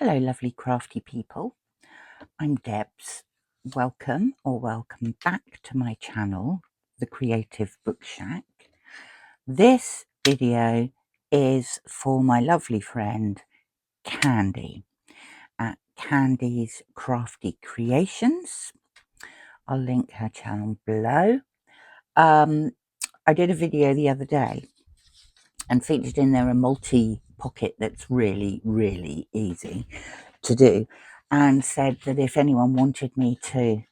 Hello, lovely crafty people. I'm Debs. Welcome back to my channel, The Creative Book Shack. This video is for my lovely friend Candy at Candy's Crafty Creations. I'll link her channel below. I did a video the other day and featured in there a multi-pocket that's really easy to do, and said that if anyone wanted me to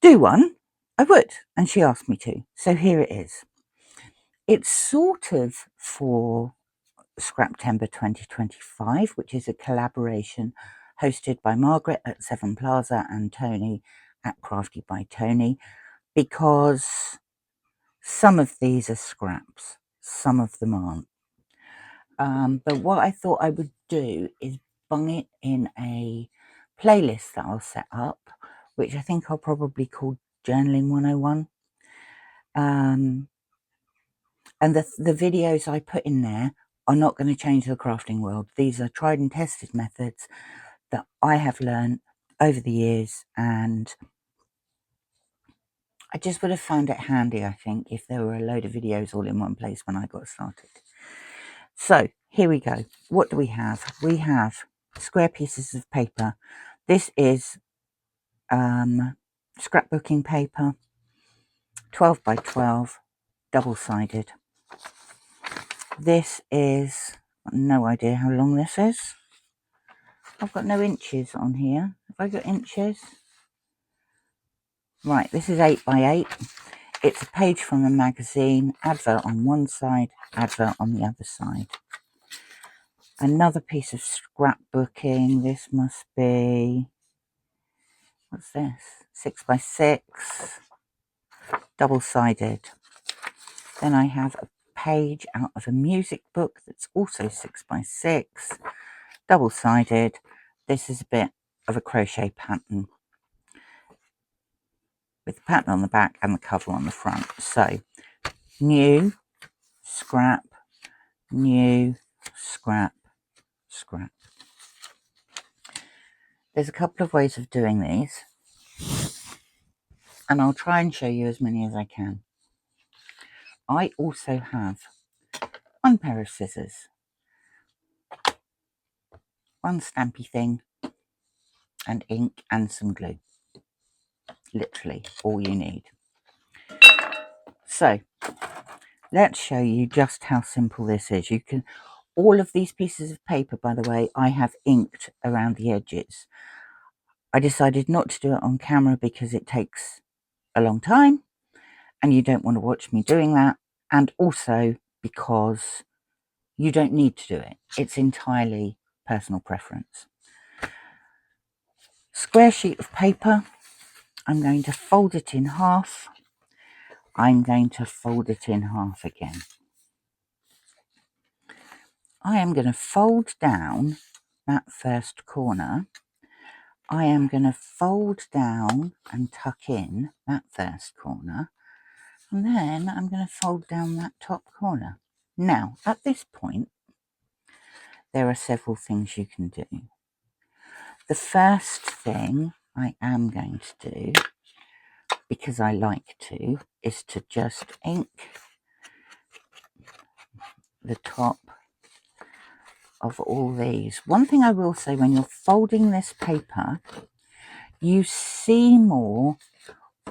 do one, I would, and she asked me to. So here it is. It's sort of for Scraptember 2025, which is a collaboration hosted by Margreth at Seven Plaza and Toni at Crafty by Toni, because some of these are scraps, some of them aren't. But what I thought I would do is bung it in a playlist that I'll set up, which I think I'll probably call Journaling 101. And the videos I put in there are not going to change the crafting world. These are tried and tested methods that I have learned over the years, and I just would have found it handy, I think, if there were a load of videos all in one place when I got started. So here we go. What do we have? We have square pieces of paper. This is scrapbooking paper, 12 by 12, double-sided. This is, no idea how long this is. I've got no inches on here. Have I got inches? Right, this is 8 by 8. It's a page from a magazine, advert on one side, advert on the other side. Another piece of scrapbooking. This must be, what's this? 6 by 6, double-sided. Then I have a page out of a music book that's also 6 by 6, double-sided. This is a bit of a crochet pattern with the pattern on the back and the cover on the front. So new, scrap, new, scrap, scrap. There's a couple of ways of doing these, and I'll try and show you as many as I can. I also have one pair of scissors, one stampy thing, and ink and some glue. Literally all you need. So let's show you just how simple this is. You can, all of these pieces of paper, by the way, I have inked around the edges. I decided not to do it on camera because it takes a long time and you don't want to watch me doing that, and also because you don't need to do it. It's entirely personal preference. Square sheet of paper. I'm going to fold it in half. I'm going to fold it in half again. I am going to fold down that first corner. I am going to fold down and tuck in that first corner, and then I'm going to fold down that top corner. Now, at this point, there are several things you can do. The first thing I am going to do, because I like to, is to just ink the top of all these. One thing I will say, when you're folding this paper, you see more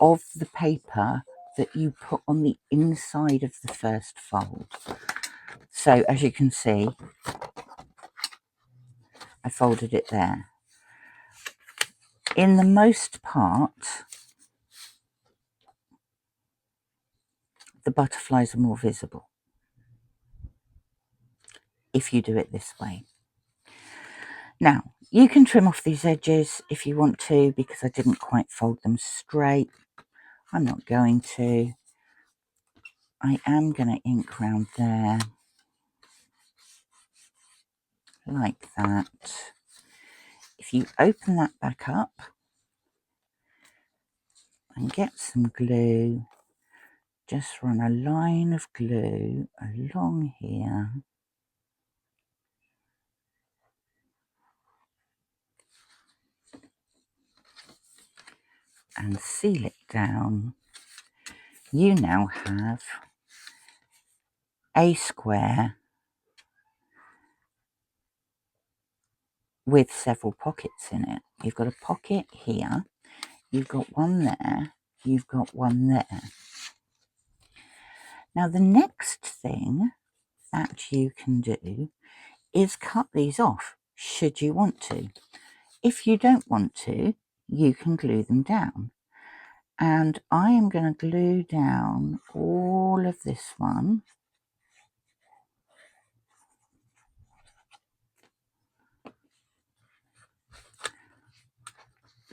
of the paper that you put on the inside of the first fold. So as you can see, I folded it there. In the most part, the butterflies are more visible if you do it this way. Now, you can trim off these edges if you want to, because I didn't quite fold them straight. I'm not going to. I am going to ink round there, like that. If you open that back up and get some glue, just run a line of glue along here, and seal it down, you now have a square with several pockets in it. You've got a pocket here, you've got one there, you've got one there. Now the next thing that you can do is cut these off, should you want to. If you don't want to, you can glue them down. And I am going to glue down all of this one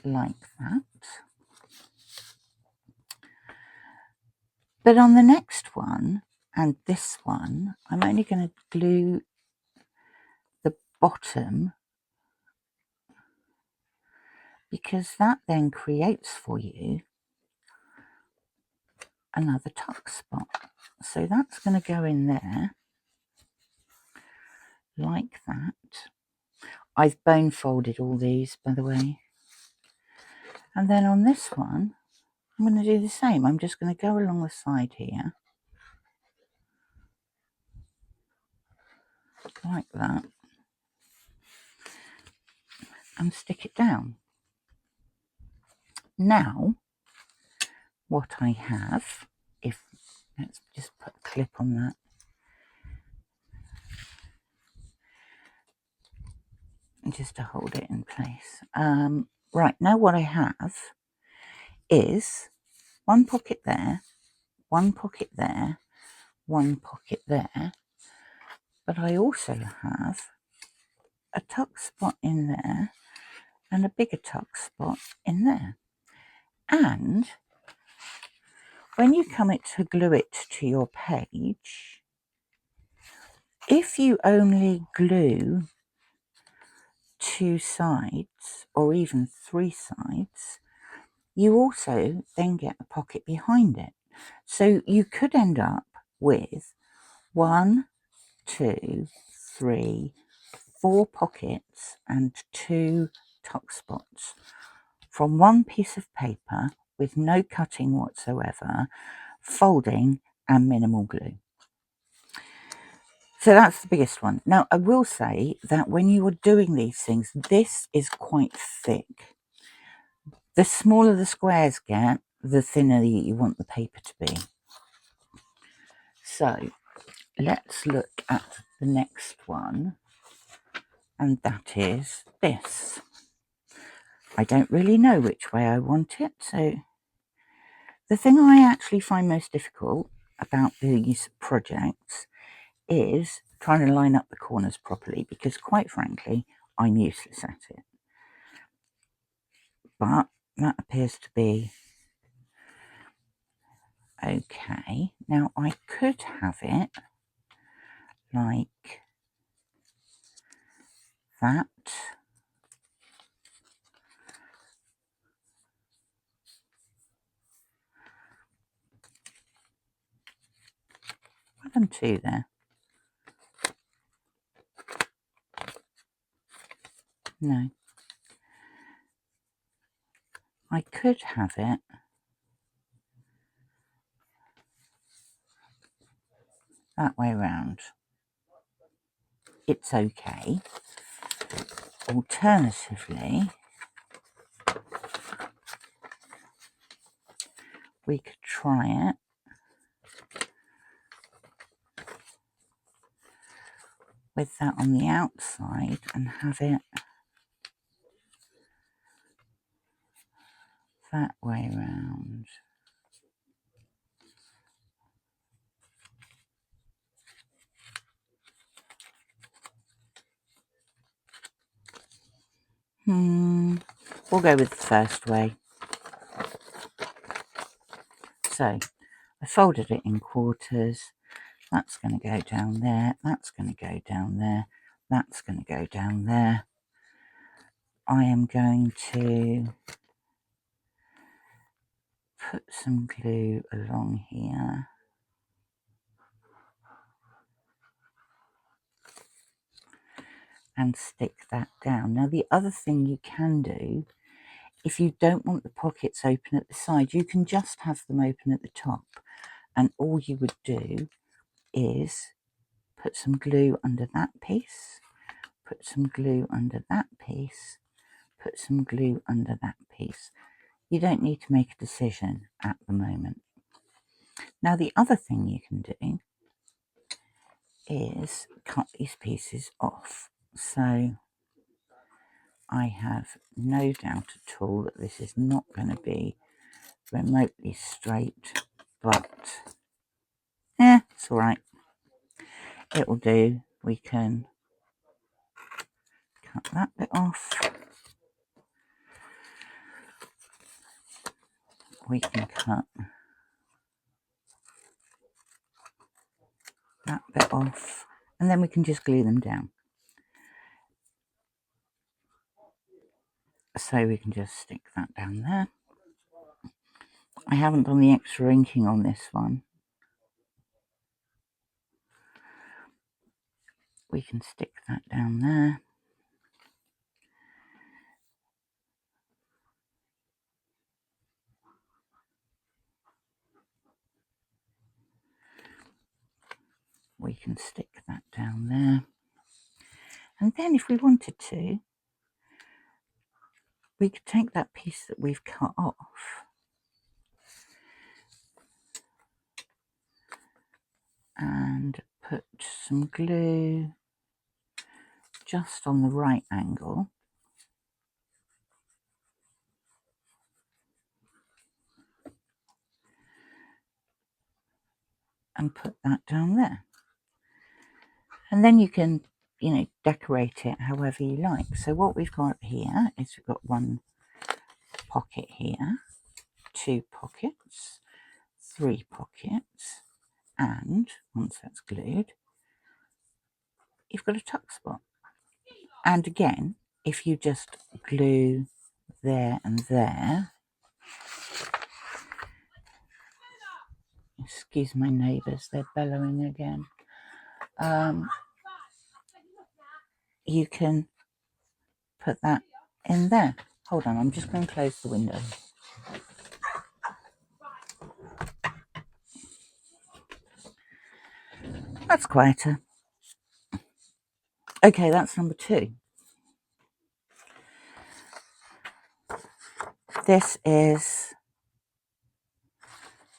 like that. But on the next one and this one, I'm only going to glue the bottom, because that then creates for you another tuck spot. So that's going to go in there like that. I've bone folded all these, by the way. And then on this one, I'm going to do the same. I'm just going to go along the side here like that and stick it down. Now what I have, if let's just put a clip on that, just to hold it in place. Right, now what I have is one pocket there, one pocket there, one pocket there, but I also have a tuck spot in there and a bigger tuck spot in there. And when you come to glue it to your page, if you only glue 2 sides or even 3 sides, you also then get a pocket behind it. So you could end up with 1, 2, 3, 4 pockets and 2 tuck spots from one piece of paper with no cutting whatsoever, folding and minimal glue. So that's the biggest one. Now I will say that when you are doing these things, this is quite thick. The smaller the squares get, the thinner you want the paper to be. So let's look at the next one, and that is this. I don't really know which way I want it, so the thing I actually find most difficult about these projects is trying to line up the corners properly, because quite frankly I'm useless at it. But that appears to be okay. Now I could have it like that. I've done 2 there. No. I could have it that way round. It's okay. Alternatively, we could try it with that on the outside and have it that way round. We'll go with the first way. So I folded it in quarters. That's going to go down there. That's going to go down there. That's going to go down there. I am going to put some glue along here. And stick that down. Now the other thing you can do if you don't want the pockets open at the side, you can just have them open at the top, and all you would do is put some glue under that piece, put some glue under that piece, put some glue under that piece. You don't need to make a decision at the moment. Now the other thing you can do is cut these pieces off. So I have no doubt at all that this is not going to be remotely straight, but it's all right. It will do. We can cut that bit off. We can cut that bit off, and then we can just glue them down. So we can just stick that down there. I haven't done the extra inking on this one. We can stick that down there. We can stick that down there. And then if we wanted to, we could take that piece that we've cut off and put some glue just on the right angle. And put that down there. And then you can, decorate it however you like. So what we've got here is we've got one pocket here, 2 pockets, 3 pockets, and once that's glued, you've got a tuck spot. And again, if you just glue there and there, excuse my neighbours, they're bellowing again. You can put that in there. Hold on, I'm just going to close the window. That's quieter. Okay, that's number 2. This is,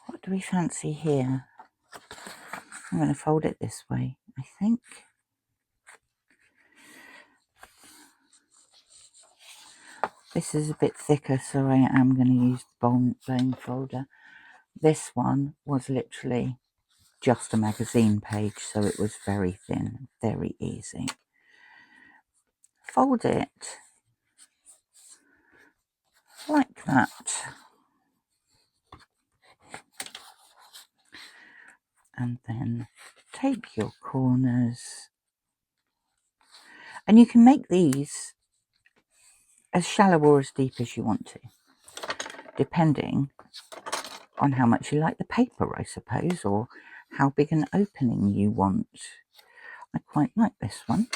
what do we fancy here? I'm going to fold it this way, I think. This is a bit thicker, so I am going to use the bone folder. This one was literally just a magazine page, so it was very thin, very easy. Fold it like that. And then take your corners. And you can make these as shallow or as deep as you want to, depending on how much you like the paper, I suppose, or how big an opening you want. I quite like this one.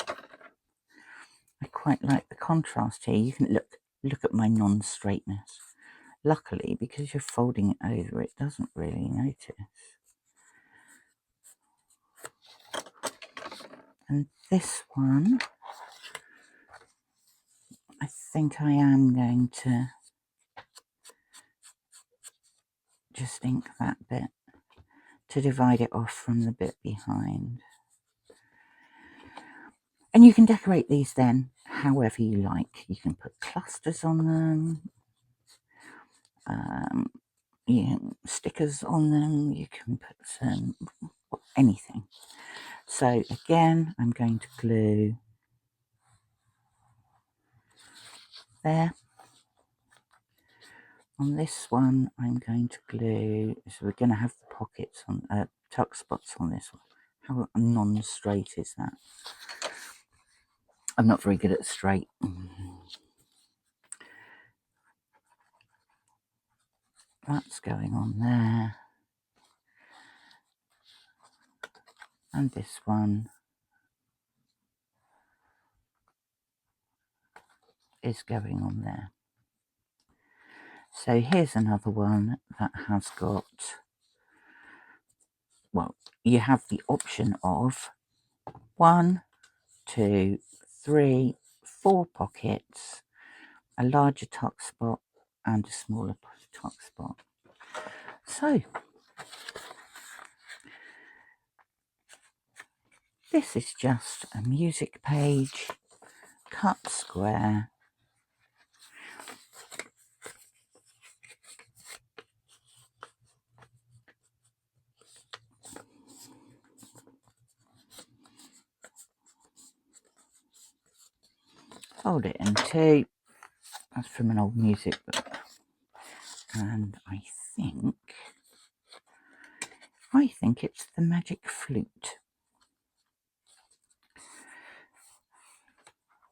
I quite like the contrast here. You can look at my non-straightness. Luckily, because you're folding it over, it doesn't really notice. And this one, I think I am going to just ink that bit to divide it off from the bit behind. And you can decorate these then however you like. You can put clusters on them, stickers on them, you can put some, anything. So again, I'm going to glue there. On this one, I'm going to glue, so we're going to have the pockets on, tuck spots on this one. How non-straight is that? I'm not very good at straight. That's going on there. And this one is going on there. So here's another one that has got, well, you have the option of 1, 2, 3, 4 pockets, a larger tuck spot and a smaller tuck spot. So this is just a music page, cut square. Fold it in two. That's from an old music book. And I think it's the Magic Flute.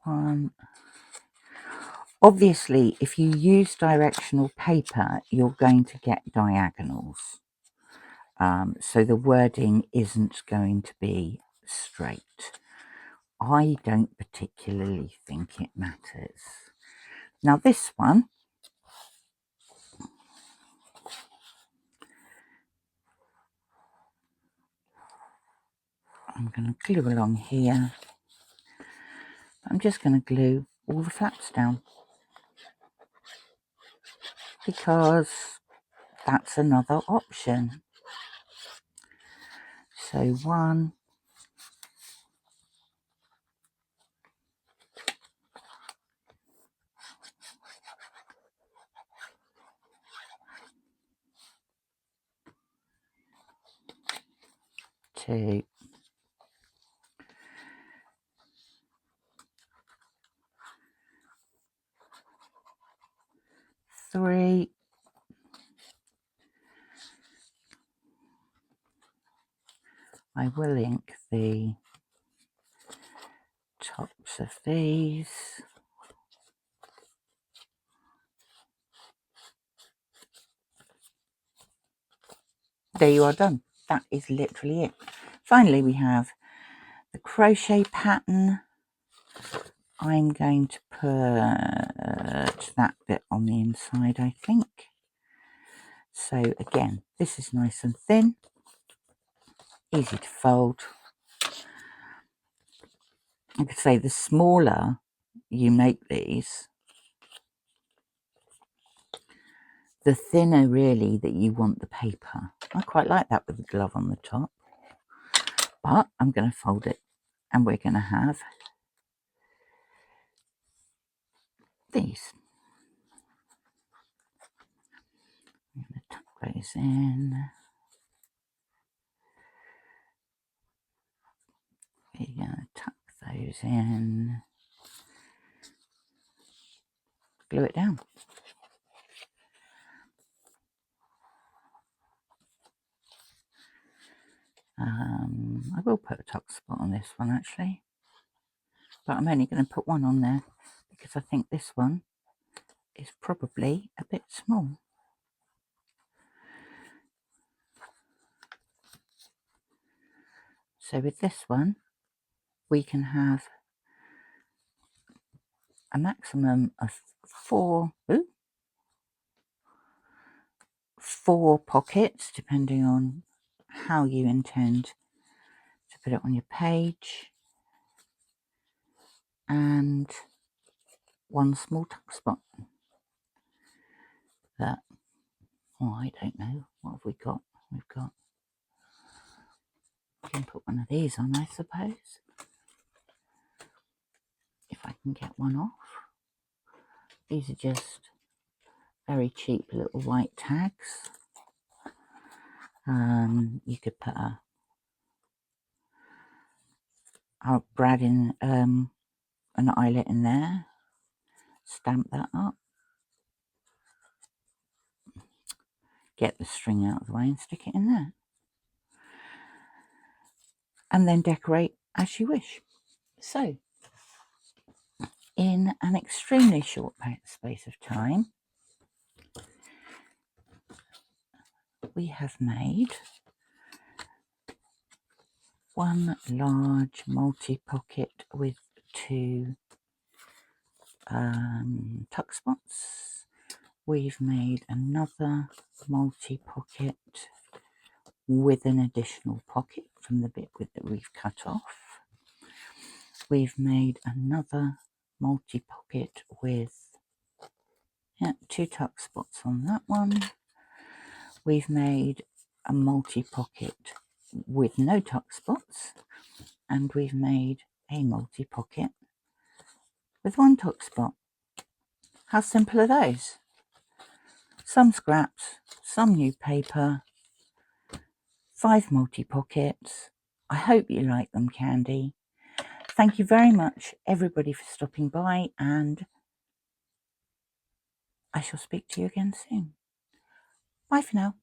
1. Obviously, if you use directional paper, you're going to get diagonals. So the wording isn't going to be straight. I don't particularly think it matters. Now this one, I'm going to glue along here. I'm just going to glue all the flaps down, because that's another option. So 1, 2, 3, I will ink the tops of these. There you are, done. That is literally it. Finally, we have the crochet pattern. I'm going to put that bit on the inside, I think. So again, this is nice and thin, easy to fold. I could say the smaller you make these, the thinner really that you want the paper. I quite like that with the glove on the top. But I'm going to fold it, and we're going to have these. I'm going to tuck those in. We're going to tuck those in. Glue it down. I will put a tuck spot on this one actually, but I'm only going to put one on there because I think this one is probably a bit small. So with this one, we can have a maximum of 4 pockets, depending on how you intend to put it on your page, and 1 small tuck spot. That, oh, I don't know, what have we got? We can put one of these on, I suppose, if I can get one off. These are just very cheap little white tags. You could put a brad in, an eyelet in there, stamp that up, get the string out of the way and stick it in there, and then decorate as you wish. So in an extremely short space of time, we have made 1 large multi-pocket with 2 tuck spots, We've made another multi-pocket with an additional pocket from the bit that we've cut off. We've made another multi-pocket with 2 tuck spots on that one. We've made a multi-pocket with no tuck spots, and we've made a multi-pocket with 1 tuck spot. How simple are those? Some scraps, some new paper, 5 multi-pockets. I hope you like them, Candy. Thank you very much, everybody, for stopping by, and I shall speak to you again soon. Bye for now.